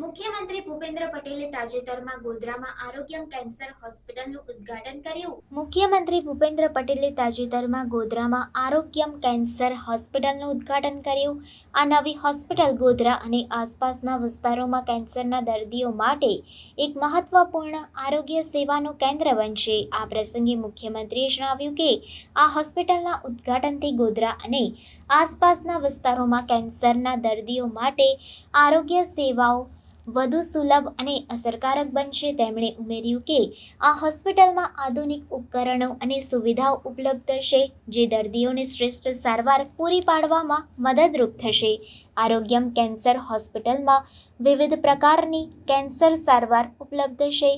મુખ્યમંત્રી ભૂપેન્દ્ર પટેલે તાજેતરમાં ગોધરામાં આરોગ્યમ કેન્સર હોસ્પિટલનું ઉદ્ઘાટન કર્યું. મુખ્યમંત્રી ભૂપેન્દ્ર પટેલે તાજેતરમાં ગોધરામાં આરોગ્યમ કેન્સર હોસ્પિટલનું ઉદ્ઘાટન કર્યું. આ નવી હોસ્પિટલ ગોધરા અને આસપાસના વિસ્તારોમાં કેન્સરના દર્દીઓ માટે એક મહત્વપૂર્ણ આરોગ્ય સેવાનું કેન્દ્ર બનશે. આ પ્રસંગે મુખ્યમંત્રીએ જણાવ્યું કે આ હોસ્પિટલના ઉદ્ઘાટનથી ગોધરા અને આસપાસના વિસ્તારોમાં કેન્સરના દર્દીઓ માટે આરોગ્ય સેવાઓ વધુ સુલભ અને અસરકારક બનશે. તેમણે ઉમેર્યું કે આ હોસ્પિટલમાં આધુનિક ઉપકરણો અને સુવિધાઓ ઉપલબ્ધ થશે, જે દર્દીઓને શ્રેષ્ઠ સારવાર પૂરી પાડવામાં મદદરૂપ થશે. આરોગ્યમ કેન્સર હોસ્પિટલમાં વિવિધ પ્રકારની કેન્સર સારવાર ઉપલબ્ધ છે,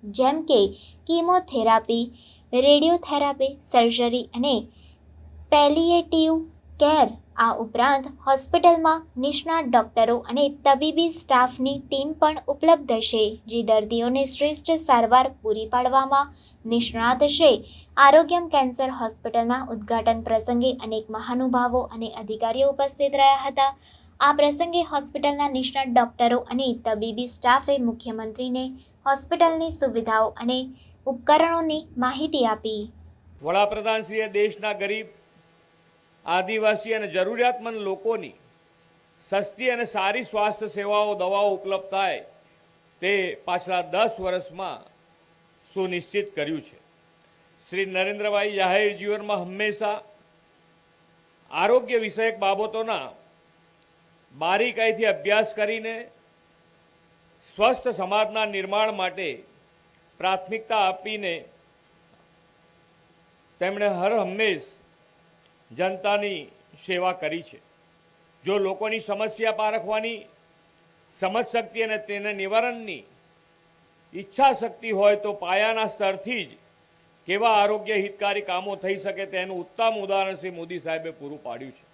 જેમ કે કીમોથેરાપી, રેડિયોથેરાપી, સર્જરી અને પેલિયેટિવ કેર. આ ઉપરાંત હોસ્પિટલમાં નિષ્ણાત ડોક્ટરો અને તબીબી સ્ટાફની ટીમ પણ ઉપલબ્ધ છે, જે દર્દીઓને શ્રેષ્ઠ સારવાર પૂરી પાડવામાં નિષ્ણાત છે. આરોગ્યમ કેન્સર હોસ્પિટલના ઉદ્ઘાટન પ્રસંગે અનેક મહાનુભાવો અને અધિકારીઓ ઉપસ્થિત રહ્યા હતા. આ પ્રસંગે હોસ્પિટલના નિષ્ણાત ડોક્ટરો અને તબીબી સ્ટાફે મુખ્યમંત્રીને હોસ્પિટલની સુવિધાઓ અને ઉપકરણોની માહિતી આપી. વડાપ્રધાનશ્રીએ દેશના ગરીબ, આદિવાસી અને જરૂરિયાતમંદ લોકોની સસ્તી અને સારી સ્વાસ્થ્ય સેવાઓ, દવાઓ ઉપલબ્ધ થાય તે પાછલા 10 વર્ષમાં સુનિશ્ચિત કર્યું છે. શ્રી નરેન્દ્રભાઈ જાહેર જીવનમાં હંમેશા આરોગ્ય વિષયક બાબતોના બારીકાઈથી અભ્યાસ કરીને સ્વસ્થ સમાજના નિર્માણ માટે પ્રાથમિકતા આપીને તેમણે હર હંમેશ જનતાની સેવા કરી છે. જો લોકોની સમસ્યા પારખવાની સમજ શક્તિ અને તેના નિવારણની ઈચ્છા શક્તિ હોય તો પાયાના સ્તરથી જ કેવા આરોગ્ય હિતકારી કામો થઈ શકે તેનું ઉત્તમ ઉદાહરણ શ્રી મોદી સાહેબે પૂરું પાડ્યું છે.